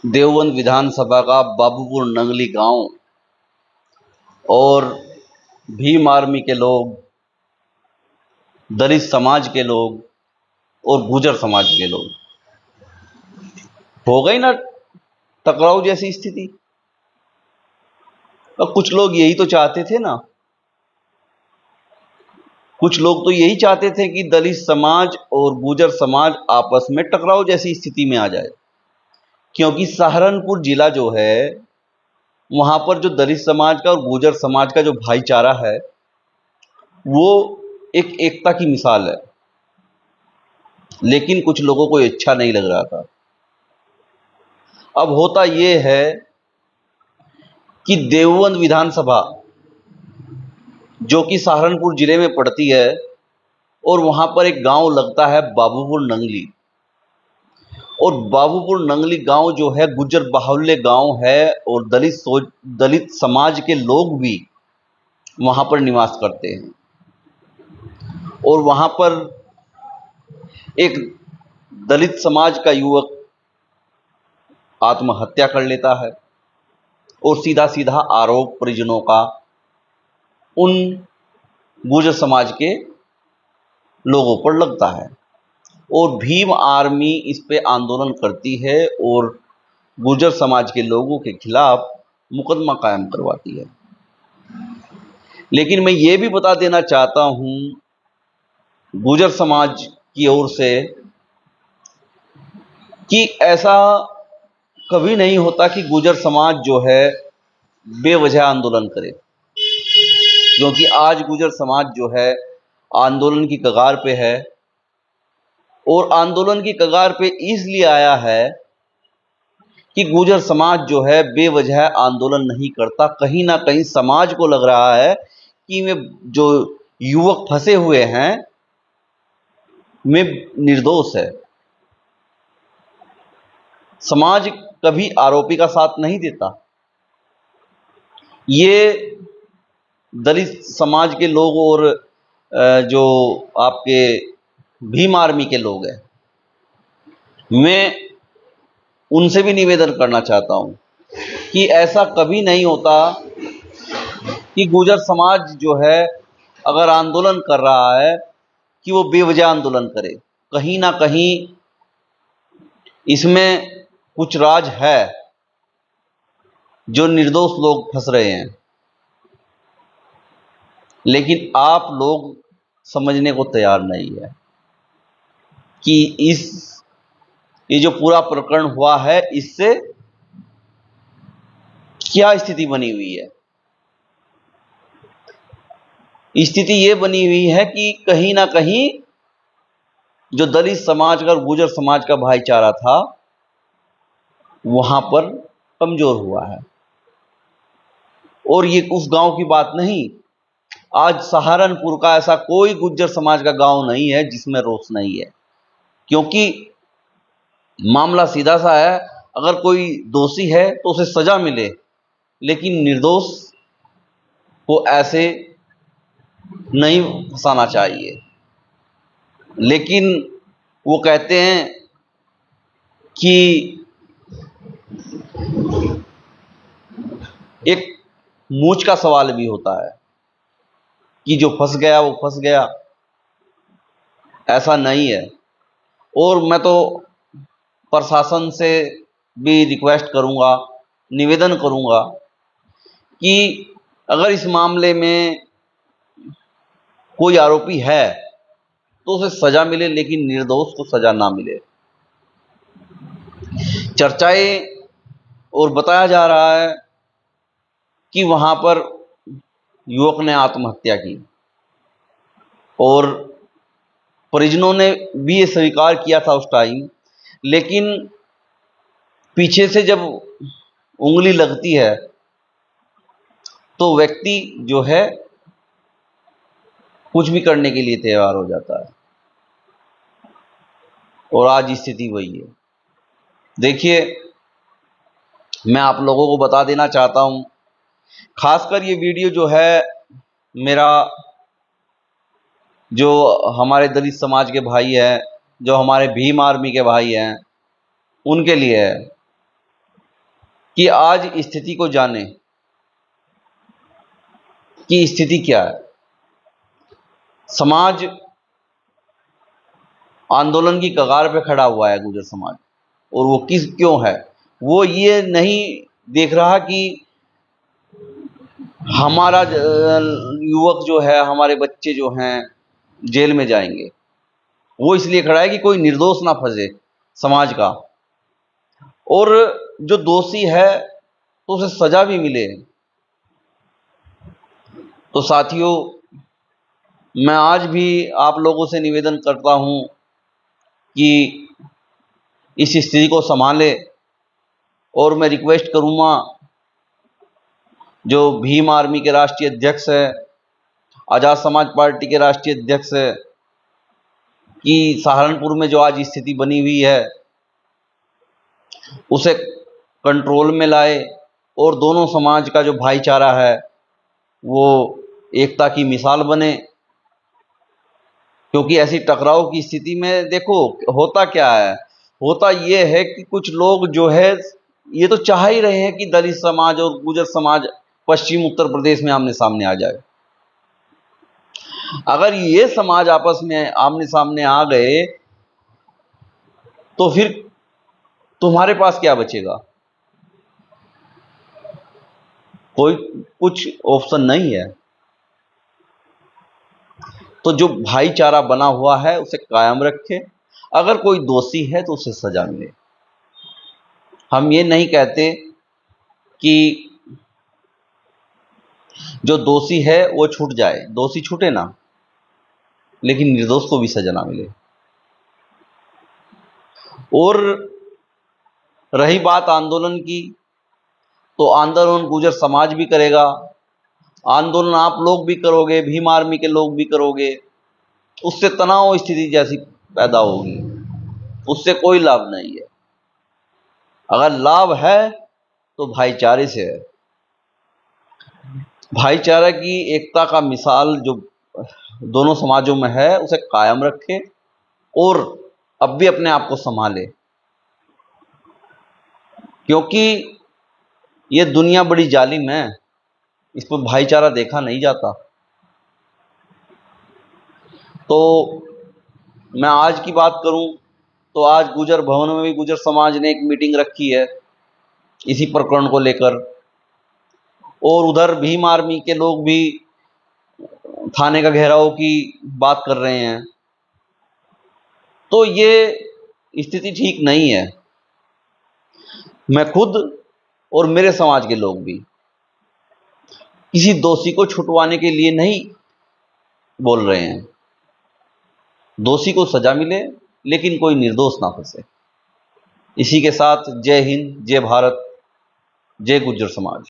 देवबंद विधानसभा का बाबूपुर नंगली गांव और भीम आर्मी के लोग, दलित समाज के लोग और गुर्जर समाज के लोग, हो गई ना टकराव जैसी स्थिति। और कुछ लोग यही तो चाहते थे ना, कुछ लोग तो यही चाहते थे कि दलित समाज और गुर्जर समाज आपस में टकराव जैसी स्थिति में आ जाए, क्योंकि सहारनपुर जिला जो है वहां पर जो दलित समाज का और गुर्जर समाज का जो भाईचारा है वो एक एकता की मिसाल है। लेकिन कुछ लोगों को अच्छा नहीं लग रहा था। अब होता यह है कि देवबंद विधानसभा जो कि सहारनपुर जिले में पड़ती है और वहां पर एक गांव लगता है बाबूपुर नंगली, और बाबूपुर नंगली गांव जो है गुर्जर बाहुल्य गांव है और दलित समाज के लोग भी वहां पर निवास करते हैं। और वहां पर एक दलित समाज का युवक आत्महत्या कर लेता है और सीधा सीधा आरोप परिजनों का उन गुर्जर समाज के लोगों पर लगता है और भीम आर्मी इस पे आंदोलन करती है और गुर्जर समाज के लोगों के खिलाफ मुकदमा कायम करवाती है। लेकिन मैं ये भी बता देना चाहता हूं गुर्जर समाज की ओर से कि ऐसा कभी नहीं होता कि गुर्जर समाज जो है बेवजह आंदोलन करे, क्योंकि आज गुर्जर समाज जो है आंदोलन की कगार पे है। और आंदोलन की कगार पे इसलिए आया है कि गुर्जर समाज जो है बेवजह आंदोलन नहीं करता। कहीं ना कहीं समाज को लग रहा है कि वे जो युवक फंसे हुए हैं वे निर्दोष है। समाज कभी आरोपी का साथ नहीं देता। ये दलित समाज के लोग और जो आपके भीम आर्मी के लोग हैं, मैं उनसे भी निवेदन करना चाहता हूं कि ऐसा कभी नहीं होता कि गुर्जर समाज जो है अगर आंदोलन कर रहा है कि वो बेवजह आंदोलन करे। कहीं ना कहीं इसमें कुछ राज है जो निर्दोष लोग फंस रहे हैं, लेकिन आप लोग समझने को तैयार नहीं है कि ये जो पूरा प्रकरण हुआ है इससे क्या स्थिति बनी हुई है। स्थिति ये बनी हुई है कि कहीं ना कहीं जो दलित समाज का और गुर्जर समाज का भाईचारा था वहां पर कमजोर हुआ है। और ये उस गांव की बात नहीं, आज सहारनपुर का ऐसा कोई गुर्जर समाज का गांव नहीं है जिसमें रोष नहीं है, क्योंकि मामला सीधा सा है। अगर कोई दोषी है तो उसे सजा मिले, लेकिन निर्दोष को ऐसे नहीं फंसाना चाहिए। लेकिन वो कहते हैं कि एक मूंछ का सवाल भी होता है कि जो फंस गया वो फंस गया, ऐसा नहीं है। और मैं तो प्रशासन से भी रिक्वेस्ट करूंगा, निवेदन करूंगा कि अगर इस मामले में कोई आरोपी है तो उसे सजा मिले, लेकिन निर्दोष को सजा ना मिले। चर्चाएं और बताया जा रहा है कि वहां पर युवक ने आत्महत्या की और परिजनों ने भी ये स्वीकार किया था उस टाइम, लेकिन पीछे से जब उंगली लगती है तो व्यक्ति जो है कुछ भी करने के लिए तैयार हो जाता है। और आज स्थिति वही है। देखिए, मैं आप लोगों को बता देना चाहता हूं, खासकर ये वीडियो जो है मेरा जो हमारे दलित समाज के भाई हैं, जो हमारे भीम आर्मी के भाई हैं, उनके लिए है। कि आज स्थिति को जाने कि स्थिति क्या है। समाज आंदोलन की कगार पे खड़ा हुआ है, गुर्जर समाज, और वो क्यों है? वो ये नहीं देख रहा कि हमारा युवक जो है, हमारे बच्चे जो हैं जेल में जाएंगे। वो इसलिए खड़ा है कि कोई निर्दोष ना फंसे समाज का, और जो दोषी है तो उसे सजा भी मिले। तो साथियों, मैं आज भी आप लोगों से निवेदन करता हूं कि इस स्थिति को संभाले, और मैं रिक्वेस्ट करूंगा जो भीम आर्मी के राष्ट्रीय अध्यक्ष है, आज़ाद समाज पार्टी के राष्ट्रीय अध्यक्ष है, कि सहारनपुर में जो आज स्थिति बनी हुई है उसे कंट्रोल में लाए, और दोनों समाज का जो भाईचारा है वो एकता की मिसाल बने। क्योंकि ऐसी टकराव की स्थिति में देखो होता क्या है, होता ये है कि कुछ लोग जो है ये तो चाह ही रहे हैं कि दलित समाज और गुर्जर समाज पश्चिम उत्तर प्रदेश में आमने सामने आ जाए। अगर ये समाज आपस में आमने सामने आ गए तो फिर तुम्हारे पास क्या बचेगा? कोई कुछ ऑप्शन नहीं है। तो जो भाईचारा बना हुआ है उसे कायम रखे। अगर कोई दोषी है तो उसे सजा मिले। हम ये नहीं कहते कि जो दोषी है वो छूट जाए, दोषी छूटे ना, लेकिन निर्दोष को भी सजा ना मिले। और रही बात आंदोलन की, तो आंदोलन गुर्जर समाज भी करेगा, आंदोलन आप लोग भी करोगे, भीम आर्मी के लोग भी करोगे। उससे तनाव स्थिति जैसी पैदा होगी, उससे कोई लाभ नहीं है। अगर लाभ है तो भाईचारे से है। भाईचारा की एकता का मिसाल जो दोनों समाजों में है उसे कायम रखे, और अब भी अपने आप को संभाले। क्योंकि ये दुनिया बड़ी जालिम है, इस पर भाईचारा देखा नहीं जाता। तो मैं आज की बात करूं तो आज गुर्जर भवन में भी गुर्जर समाज ने एक मीटिंग रखी है इसी प्रकरण को लेकर, और उधर भीम आर्मी के लोग भी थाने का घेराव की बात कर रहे हैं। तो ये स्थिति ठीक नहीं है। मैं खुद और मेरे समाज के लोग भी किसी दोषी को छुटवाने के लिए नहीं बोल रहे हैं। दोषी को सजा मिले लेकिन कोई निर्दोष ना फंसे। इसी के साथ जय हिंद, जय भारत, जय गुर्जर समाज।